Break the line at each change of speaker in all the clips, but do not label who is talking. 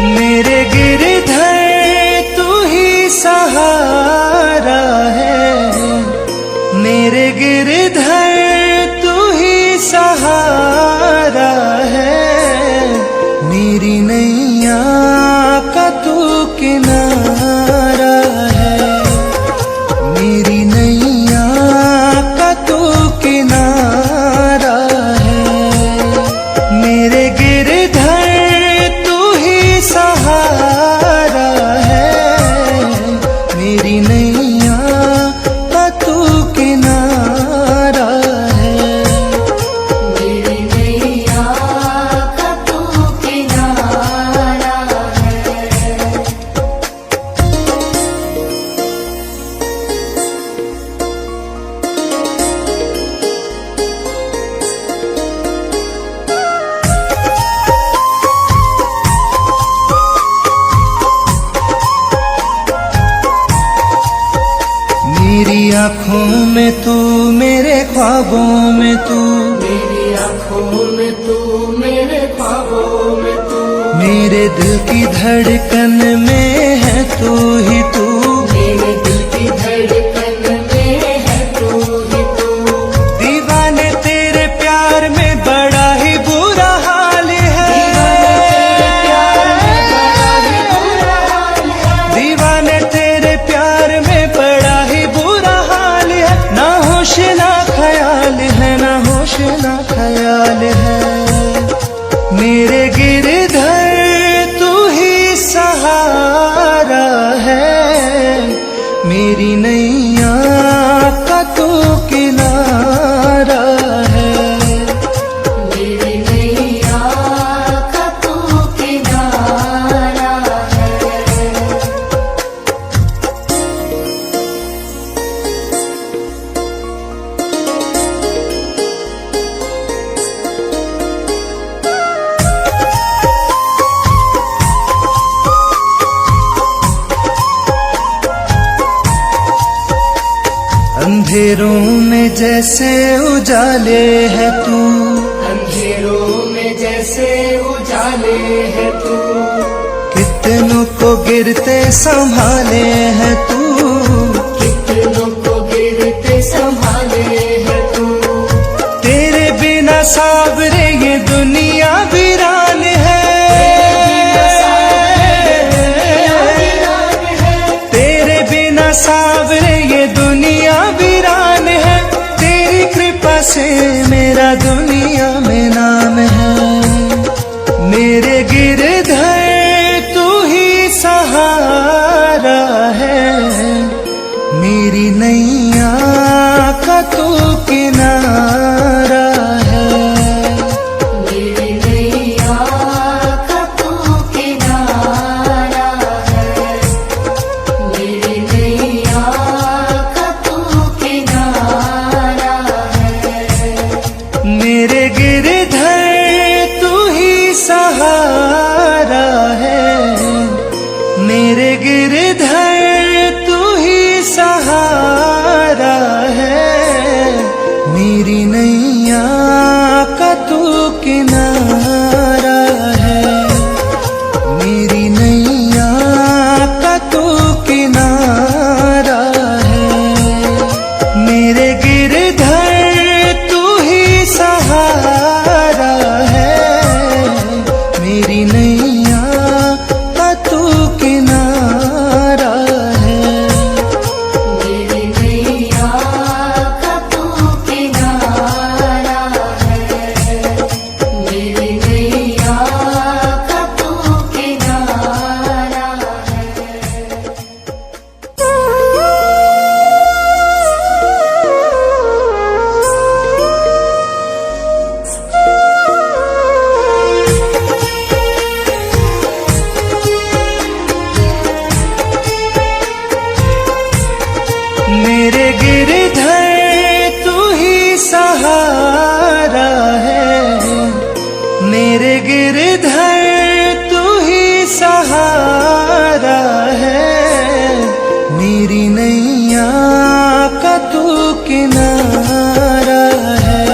मेरे गिरधर तू ही सहारा है, मेरे गिरधर तू ही सहारा है। मेरी नैया का तू किनारा है, मेरी नैया का तू किनारा है। मेरे गिरधर तू ही सहारा है, मेरी नैया का तू किनारा है।
मेरी नैया का तू किनारा है।
मेरी आँखों में तू, मेरे ख्वाबों में तू,
मेरी आँखों में तू, मेरे ख्वाबों में तू,
मेरे दिल की धड़कन में है तू ही तू।
मेरे दिल की धड़कन में है तू ही तू।
दीवाने तेरे प्यार में बड़ा ही बुरा हाल है, दीवाने तेरे प्यार में बड़ा ही बुरा हाल है। ना होश ना ख्याल है, ना होश ना ख्याल है। मेरे गिरधर तू ही सहारा है, मेरी नैया का तू किनारा है।
मेरी नैया का तू किनारा है।
अंधेरों में जैसे उजाले है तू,
अंधेरों में जैसे उजाले है तू,
कितनों को गिरते संभाले है तू।
कितनों को गिरते संभाले है तू।
तेरे बिना साबरे ये दुनिया वीरान है, तेरे बिना साबरे ये दुनिया वीरान है। तेरी कृपा से मेरा दुनिया में नाम है। मेरे गिरधर तू ही सहारा है, मेरी नैया का तू किनारा है।
मेरी नैया का तू किनारा है। मेरी नैया का तू किनारा है।
मेरे गिरधर तू ही सहारा है, मेरे गिरधर तू ही सहारा है। मेरी नैया का तू किनारा है, मेरी नैया का तू किनारा है। मेरे गिरधर तू ही सहारा है, मेरी नैया का तू किनारा है।
मेरी नैया का तू किनारा है। मेरी नैया का तू किनारा है।
मेरे गिरधर तू ही सहारा है, मेरे गिरधर तू ही सहारा है। मेरी नैया का तू किनारा है,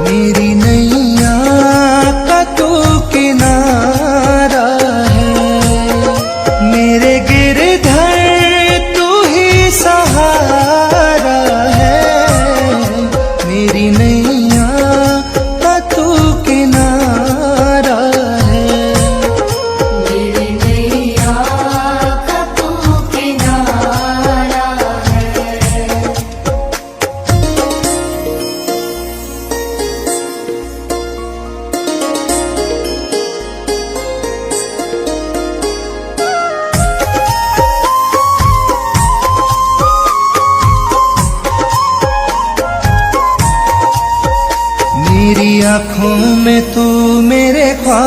मेरी नैया का तू किनारा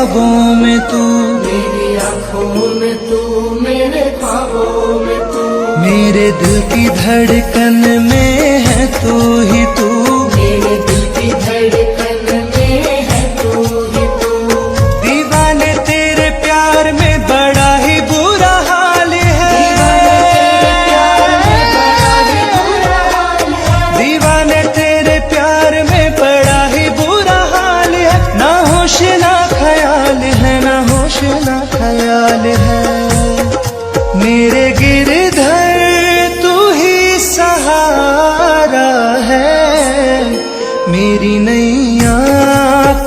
ख्वाबों में तू,
मेरी आँखों में तू, मेरे ख्वाबों में तू,
मेरे दिल की धड़कन में है तू ही तू,
मेरे दिल की धड़कन में है तू ही तू।
दीवाने तेरे प्यार में बड़ा ही बुरा हाल है, दीवाने तेरे प्यार में बड़ा ही बुरा हाल है, ना होश ना ख्याल है, ना होश ना ख्याल है, मेरे गिरधर तू ही सहारा है, मेरी नैया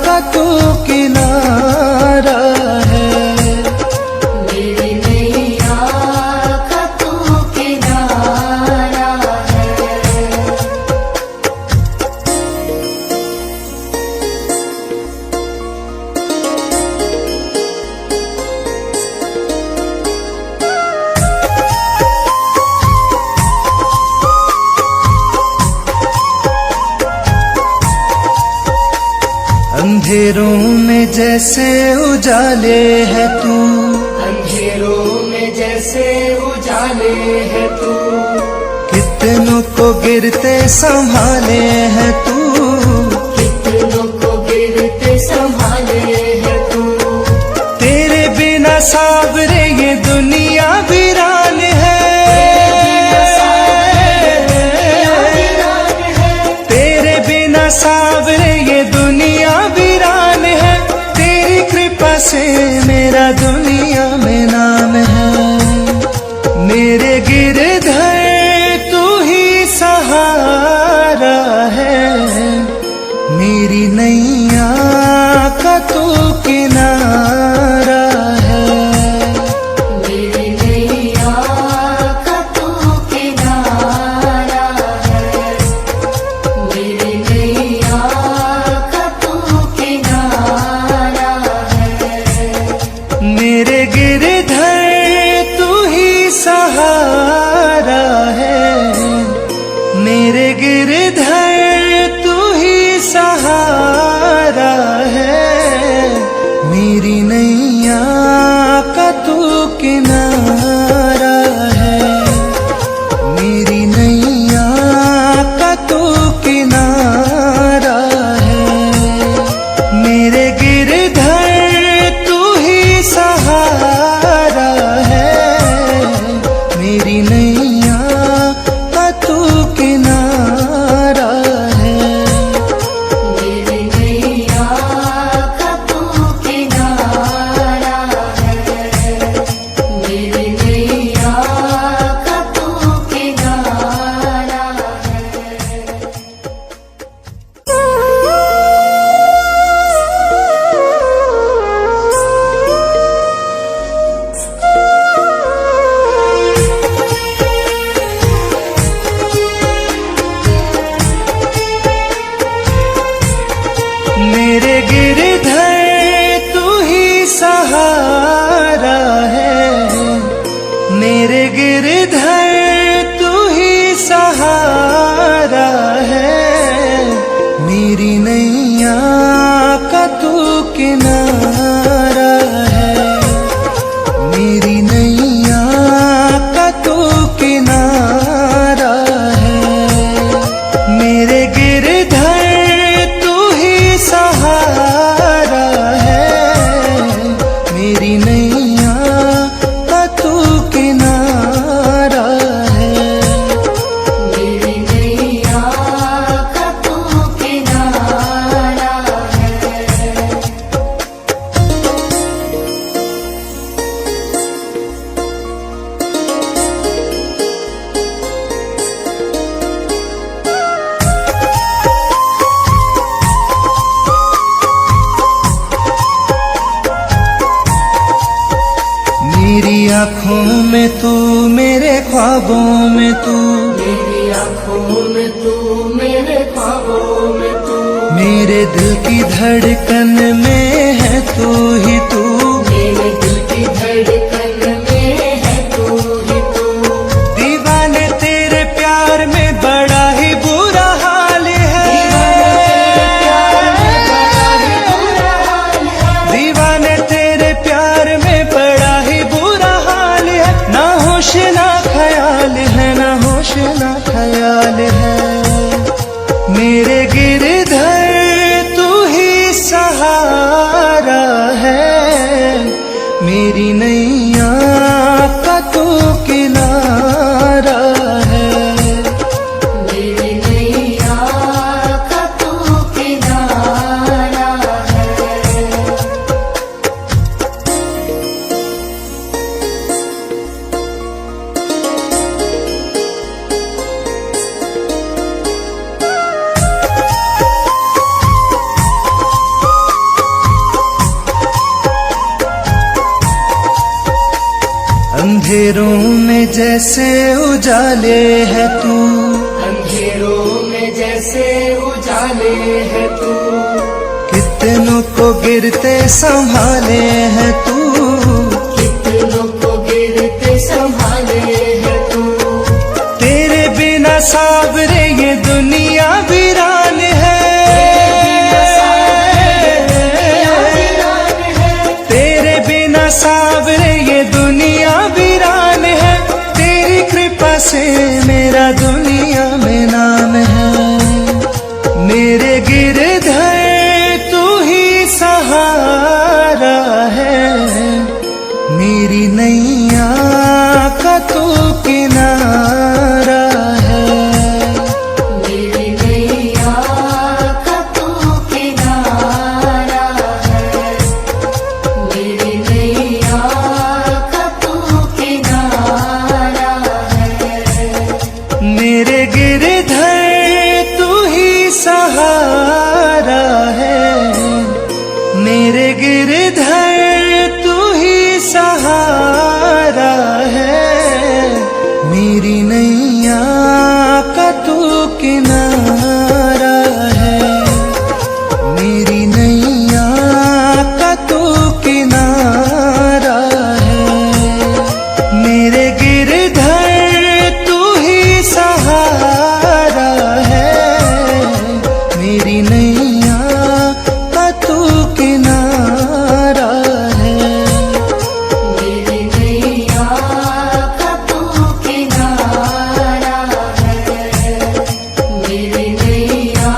का तू किनारा है,
मेरी नैया का तू किनारा है।
अंधेरों में जैसे उजाले है तू,
अंधेरों में जैसे उजाले है तू,
कितनों को गिरते संभाले है तू,
कितनों को गिरते संभाले है तू,
तेरे बिना सावरे ये दुनिया वीरान है, तेरे बिना सावरे ये दुनिया वीरान है, तेरी कृपा से मेरा दुनिया में नाम है, मेरे गिरधर तू ही सहारा है, मेरी नैया का तू किनारा है,
मेरी नैया का तू किनारा है, मेरी नैया का तू किनारा है।
मेरे गिरधर तू ही सहारा है, मेरे गिरधर तू ही सहारा है, मेरी नैया का तू किनारा है, मेरी नैया का तू किनारा है, मेरे गिरधर तू ही सहारा है, मेरी नैया का तू किनारा है,
मेरी नैया का तू किनारा है, मेरी नैया का तू किनारा
मेरे गिरधर तू ही सहारा है, मेरे गिरधर तू ही सहारा है, मेरी नैया का तू किनारा है, मेरी नैया का तू किनारा है, मेरे गिरधर तू ही सहारा है, मेरी नैया का तू किनारा है,
मेरी नैया का तू किनारा है।
मेरी आँखों में तू, मेरे ख्वाबों में तू,
मेरी आँखों में तू, मेरे ख्वाबों में तू,
मेरे दिल की धड़कन में है तू ही तू,
मेरे दिल की धड़कन में है तू ही तू,
दीवाने तेरे प्यार में बड़ा ही बुरा हाल है, दीवाने मेरी नैया का तू किनारा है।
मेरी नैया का तू किनारा है।
अंधेरों में जैसे उजाले है तू,
अंधेरों में जैसे उजाले है तू,
कितनों को गिरते संभाले है तू।
कितनों को गिरते संभाले है तू।
तेरे बिना सावरे ये दुनिया वीरान है। तेरे बिना सावरे ये दुनिया वीरान है। तेरी कृपा से मेरा दुनिया में नाम है। मेरे गिरधर तू ही सहारा है। मेरी नैया का तू किनारा है।
मेरी नैया का तू किनारा है। मेरी नैया का तू किनारा है।
मेरे गिरधर तू ही सहारा है। मेरे गिरधर तू ही सहारा है। मेरी नैया का तू किनारा है। मेरी नैया का तू किनारा है। मेरे गिरधर तू ही सहारा है। मेरी नैया का तू किनारा है।
मेरी नैया का तू किनारा है। मेरी नैया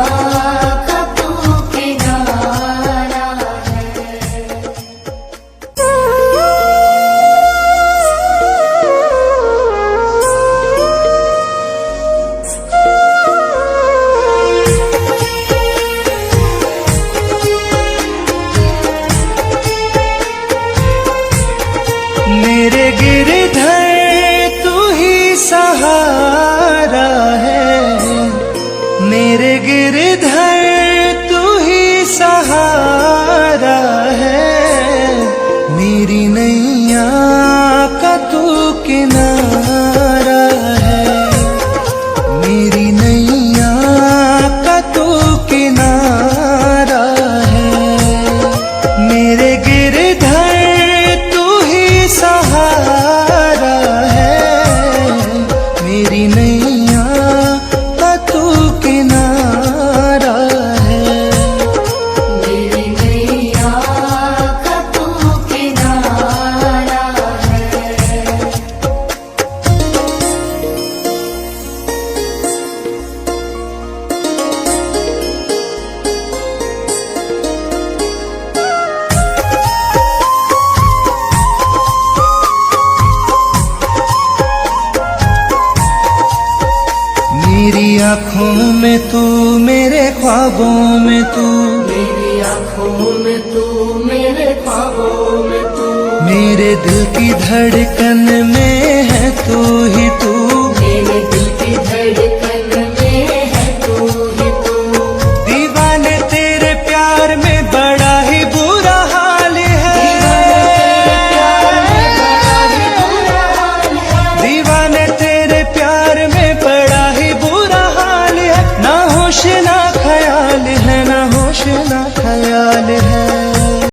का तू किनारा
मेरे गिरधर तू ही सहारा है। मेरे गिरधर तू ही सहारा है। मेरी नैया का तू किनारा है। मेरी नैया का तू किनारा है। मेरे गिरधर तू ही सहारा है। मेरी नैया का तू किनारा है।
मेरी नैया का तू किनारा है।
मेरी आँखों में तू, मेरे ख्वाबों में तू,
मेरी आँखों में तू, मेरे ख्वाबों में तू,
मेरे दिल की धड़कन में है तू ही तू।